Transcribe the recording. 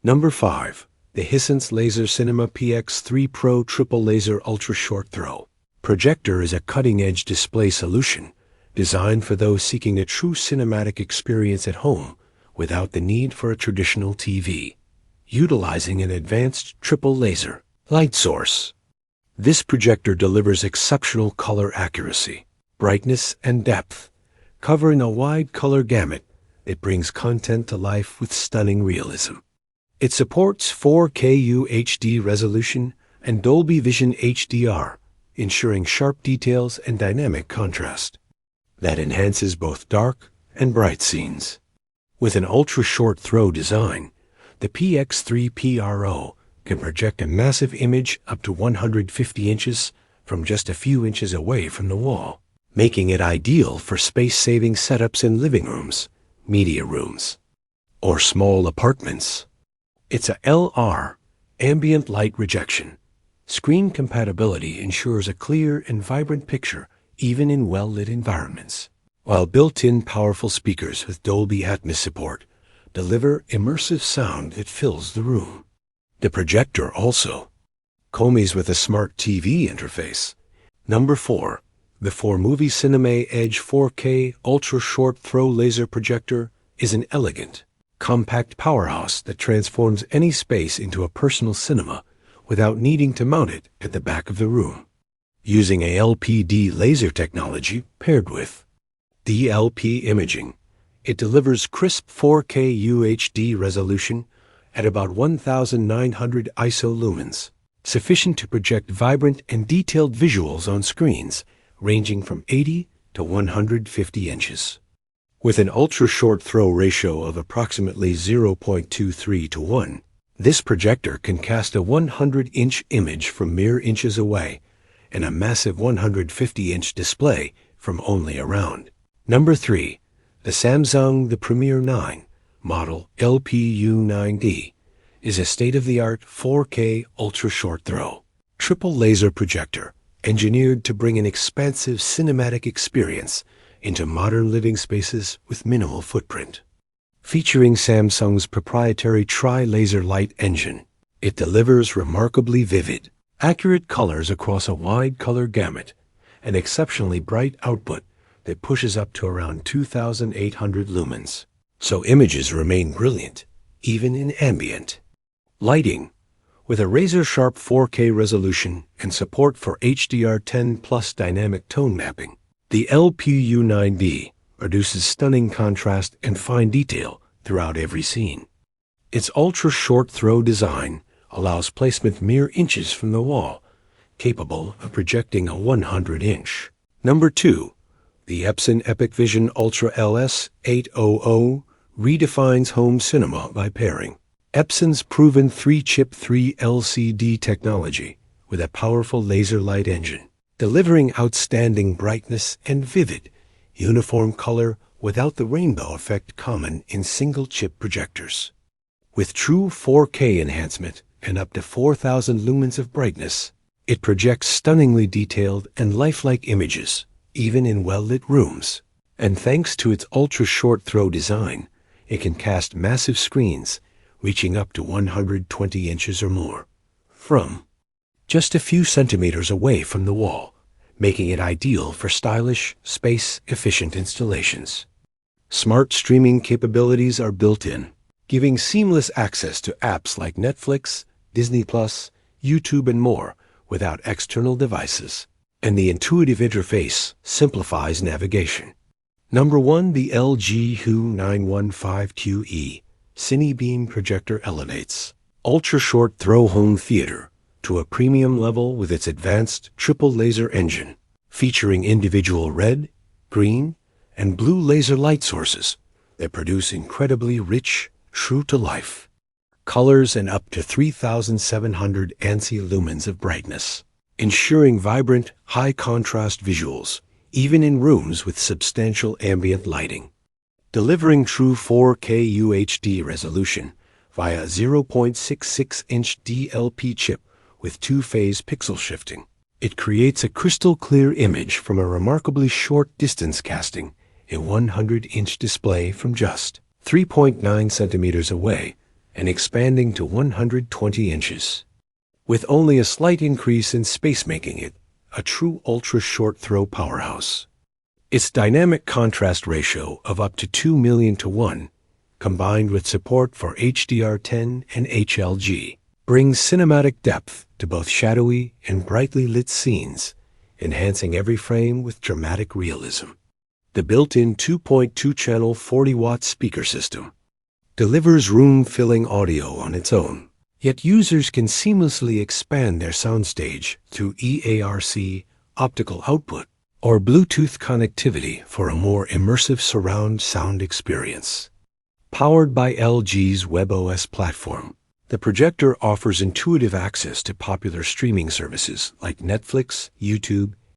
Number 5. The Hisense Cinema PX3 Pro Triple Laser Ultra Short Throw. Projector is a cutting-edge display solution designed for those seeking a true cinematic experience at home without the need for a traditional TV. Utilizing an advanced triple laser light source, this projector delivers exceptional color accuracy, brightness, and depth. Covering a wide color gamut, it brings content to life with stunning realism. It supports 4K UHD resolution and Dolby Vision HDR, ensuring sharp details and dynamic contrast that enhances both dark and bright scenes. With an ultra-short throw design, the PX3 Pro can project a massive image up to 150 inches from just a few inches away from the wall, making it ideal for space-saving setups in living rooms, media rooms, or small apartments. It's a LR, ambient light rejection. Screen compatibility ensures a clear and vibrant picture even in well-lit environments, while built-in powerful speakers with Dolby Atmos support deliver immersive sound that fills the room. The projector also comes with a smart TV interface. Number 4. The Formovie Cinema Edge 4K Ultra Short Throw Laser Projector is an elegant, compact powerhouse that transforms any space into a personal cinema without needing to mount it at the back of the room. Using a LPD laser technology paired with DLP imaging, it delivers crisp 4K UHD resolution at about 1,900 ISO lumens, sufficient to project vibrant and detailed visuals on screens ranging from 80 to 150 inches. With an ultra-short throw ratio of approximately 0.23 to 1, this projector can cast a 100-inch image from mere inches away and a massive 150-inch display from only around. Number 3. The Samsung The Premier 9 model LPU9D is a state-of-the-art 4K ultra-short throw triple laser projector engineered to bring an expansive cinematic experience into modern living spaces with minimal footprint. Featuring Samsung's proprietary tri-laser light engine, it delivers remarkably vivid, accurate colors across a wide color gamut, an exceptionally bright output that pushes up to around 2,800 lumens, so images remain brilliant, even in ambient lighting. With a razor-sharp 4K resolution and support for HDR10+ dynamic tone mapping, the LPU9D produces stunning contrast and fine detail throughout every scene. Its ultra-short throw design allows placement mere inches from the wall, capable of projecting a 100-inch. Number 2. The Epson EpiqVision Ultra LS 800 redefines home cinema by pairing Epson's proven 3-chip 3LCD technology with a powerful laser light engine, delivering outstanding brightness and vivid, uniform color without the rainbow effect common in single-chip projectors. With true 4K enhancement and up to 4,000 lumens of brightness, it projects stunningly detailed and lifelike images, even in well-lit rooms. And thanks to its ultra-short throw design, it can cast massive screens reaching up to 120 inches or more from just a few centimeters away from the wall, making it ideal for stylish, space-efficient installations. Smart streaming capabilities are built in, giving seamless access to apps like Netflix, Disney+, YouTube, and more without external devices. And the intuitive interface simplifies navigation. Number 1. The LG HU915QE CineBeam projector elevates ultra-short throw home theater to a premium level with its advanced triple laser engine, featuring individual red, green, and blue laser light sources that produce incredibly rich, true-to-life colors and up to 3,700 ANSI lumens of brightness, ensuring vibrant, high-contrast visuals, even in rooms with substantial ambient lighting. Delivering true 4K UHD resolution via a 0.66-inch DLP chip with two-phase pixel shifting, it creates a crystal-clear image from a remarkably short distance, casting a 100-inch display from just 3.9 centimeters away and expanding to 120 inches, with only a slight increase in space making it a true ultra-short throw powerhouse. Its dynamic contrast ratio of up to 2 million to 1, combined with support for HDR10 and HLG, brings cinematic depth to both shadowy and brightly lit scenes, enhancing every frame with dramatic realism. The built-in 2.2-channel 40-watt speaker system delivers room-filling audio on its own, yet users can seamlessly expand their soundstage through EARC optical output or Bluetooth connectivity for a more immersive surround sound experience. Powered by LG's WebOS platform, the Projector offers intuitive access to popular streaming services like Netflix, YouTube,